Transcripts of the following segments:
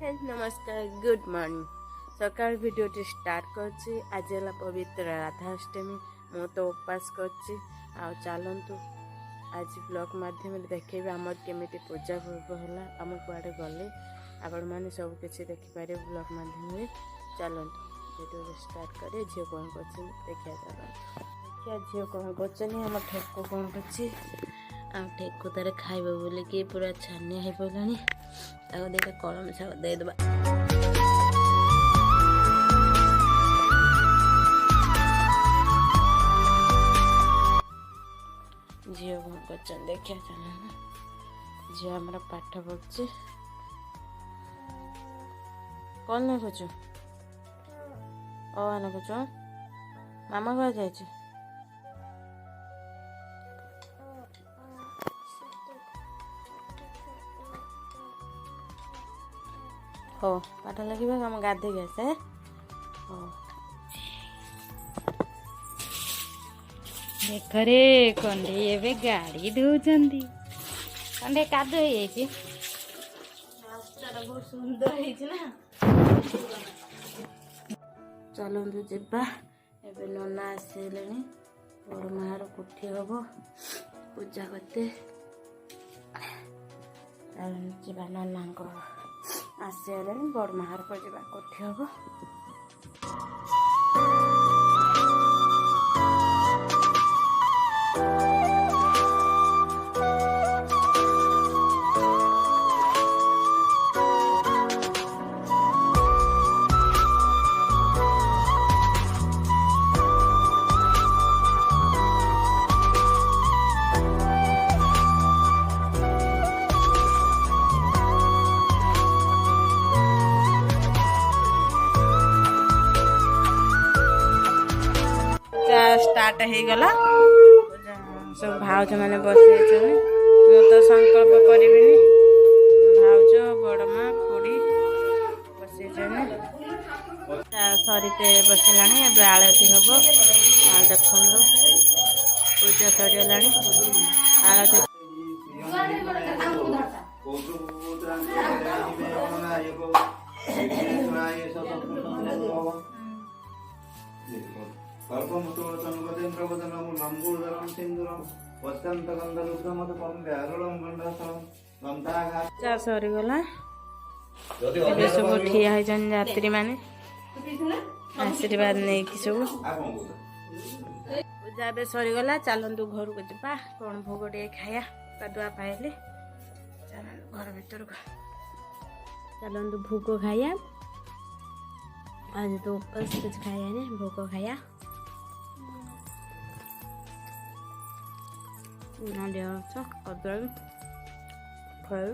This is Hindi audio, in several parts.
फ्रेंड्स नमस्कार गुड मॉर्निंग सकाळ वीडियो स्टार्ट करछि आज है पवित्र राधाष्टमी मु तो उपवास करछि आ चलतु आज ब्लॉग माध्यम देखेबे आमर केमिति पूजा पर्व है आम कुआडे गले आपण मैंने सब किसी देखिपारे ब्लॉग माध्यम चलतु वीडियो स्टार्ट करे झील कौन कर देखिया चलतु देखिया झील कौन कर ठेको कौन कर ठेको तार खाइब बोलिकी पूरा छानिया हो पड़ानी देखा कलम शाग देदेबा झील कौन कर देखिया चल झील आम पाठ पढ़ुचे कौन लिखुच लिखुच मामा घर जाए हो पाठ लगे आम गाधे आसे हो देख रे कंडे एबे गाड़ी धोउछंती कंडे कादो हे जाई रास्ता बहुत सुंदर है ना चलतु जा एबे नना आसले बड़ मार कोठी हम पूजा करते जा नना आसले बड़ मार को जा कोठी हम स्टार्ट हो गला सब भाउज मैंने बसई मु तो संकल्प करी भाउज बड़मा खुड़ी बसई सरीते बसला आलती हम देखो पूजा सरीगला आलती सरीगला सब ठिया यात्री मैंने आशीर्वाद नहीं कि सब पूजा ए सरीगला चलतु घर को जा कौन भोग टे खाया कादुआ पाइले चलतु घर भर को चलतु भोग खाया आज तो उपवास कुछ खाया नहीं भोग खाया कदली फल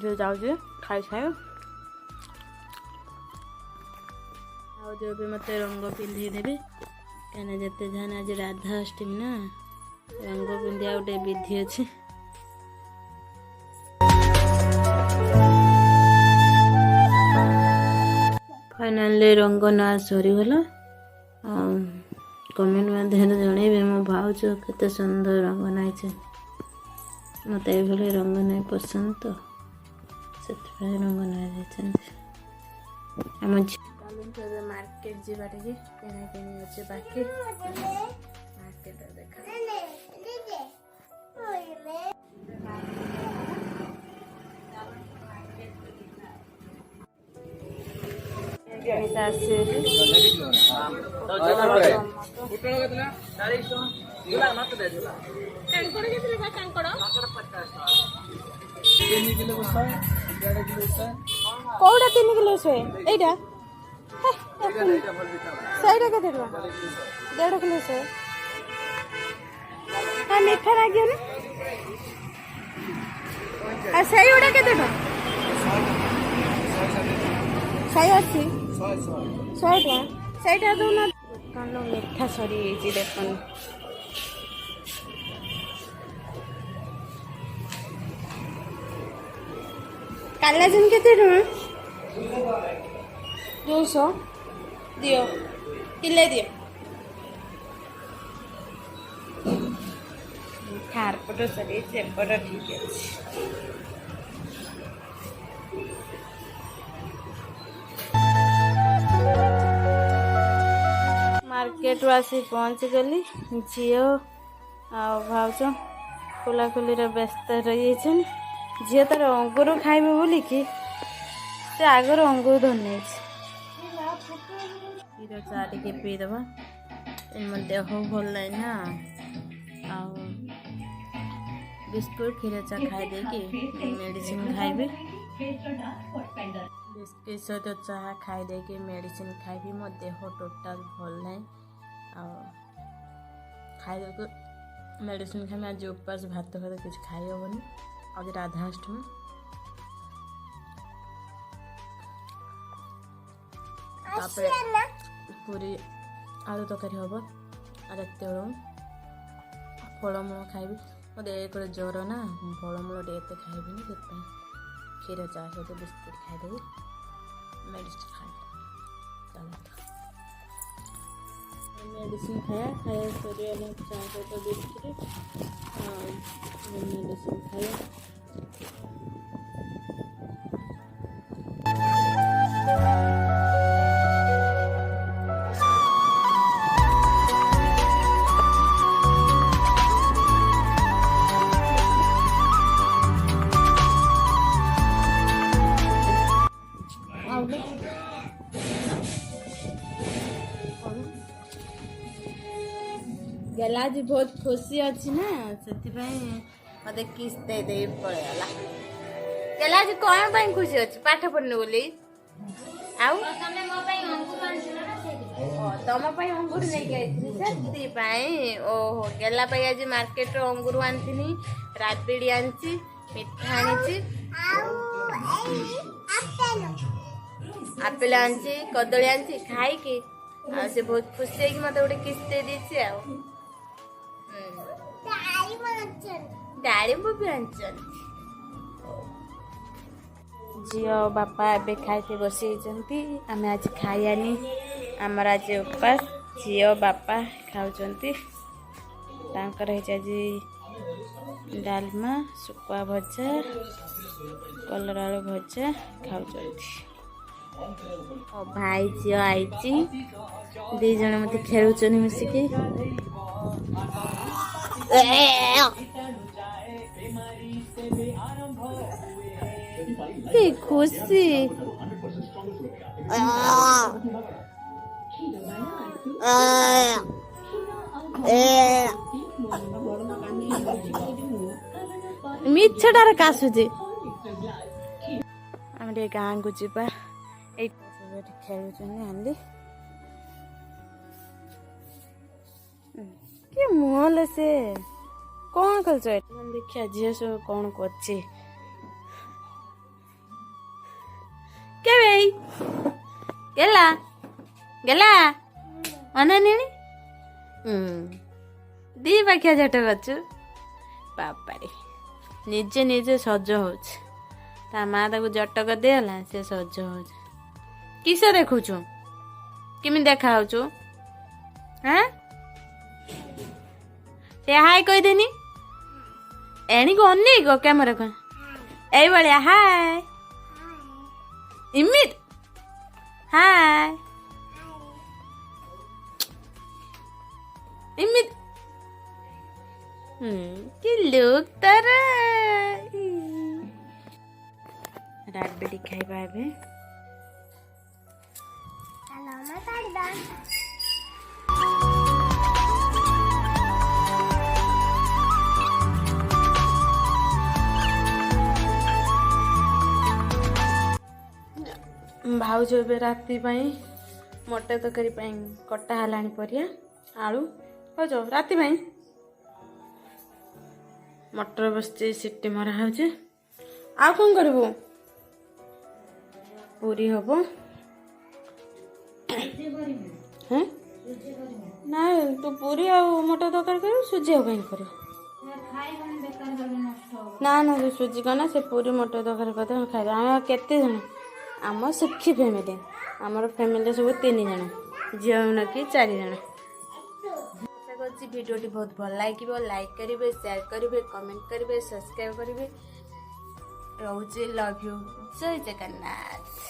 जो जाऊे खाई खाए मत रंग पिंधे देवे कहीं जिते जान आज राधाष्टमी ना रंग पिंधिया गोटे विधि अच्छे फाइनाली रंग ना सरीगला कमेंट माध्यम जनइबे मो भाउज केते सुंदर रंग नाई मत ये रंग नाई पसंद तो से रंग नाई मार्केट जीवा टे किना किनी अच्छे बाकी मार्केट देखा कौड़ा 3 किलो से एटा सैटा के 1.5 किलो से हाँ मीठा लगे ना सही उड़ा के 100 80 100 सैटा दौना दुकान मीठा सरी देखन कालाजन के 200 दियो किले दियो खारपट सरी सेपट ठीक अच्छे मार्केट आसी पहुँची गली झील आ भाउज खोलाखोली व्यस्त रही झील तार अंगूर खाइबे बोलिकी से आगर अंगूर धरने क्षीर चा टे पीदबा देह भल ना आ बिस्कुट क्षीर चा खाई देकी मेडिसिन खाइबे बिस्कुट सहित चाह खाई देकी मेडिसिन खाइबी मो देह टोटाल भल ना आ खाई मेडिसिन खाई आज उपास भात भात कुछ खाई हेनी आज राधाष्टमी पूरी आलू तरकारी हम रात फलमूल खाइबी मत एक ज्वर ना फलमूल एत खाइबी से क्षीर चा सहित बिस्कुट खाईदेवी मेडिसिन खाई मेडिसिन खाया खाया सर चा सहित बिस्कुट मेडिसिन खाया गला जी बहुत खुशी अच्छी ना से मत किस दे दे पड़ेगा गला जी कौन पाई खुशी अच्छी पाठ पढ़ने बोली आउ तम अंगूर नहीं से ओहो गला आज मार्केट अंगूर आनी राबिड़ी आनी मिठा आनी आपेल आनी कदली आनी खाई कि से बहुत खुशी है मत गोटे किस दे दी डाळिंब भी आंचन झील बापा ए खाई बस आम आज खाइनी आमर आज उपास झील बापा खाऊंट आज डालमा सुकुआ भजा कलर आलू भजा खाऊंट भाई झील आई दी जन मत खेलुचन मिसिकी खुशी मिछटार कासुचे आम गाँ को जा खेलुचन आनली कि मुहल से कौन खेलच देखिया झील सब कौन कर गेला गेला अनानी दी पाखिया झट करछु बापारे निजे निजे सज हो माँ ताक जटक देला से सज हो किस देखुचु किमी देखा हाँ ते हाय कहीदेनी एणी को अन्नी को कैमरा को ए भाया हाय इमित हाय इमित कि लोग तर राबड़ी खाइबा एबे भाउज ए राति मटर तरकारी कटा है परिया आलू भाज राति मटर बस सीटी मरा हो आ कौन करू पूरी हम ना तू पूरी आ मटर तरकारी कर सुजी कहीं कर ना ना सुजी कना से पूरी मटर तरकारी करते खाई आम केते जन आम सुखी फैमिली आमर फैमिली सब 3 जन झील कि 4 जन भिडियोटी बहुत भल लगे लाइक करेंगे शेयर करेंगे कमेंट करेंगे सब्सक्राइब करेंगे रोचे लव यू जय जगन्नाथ।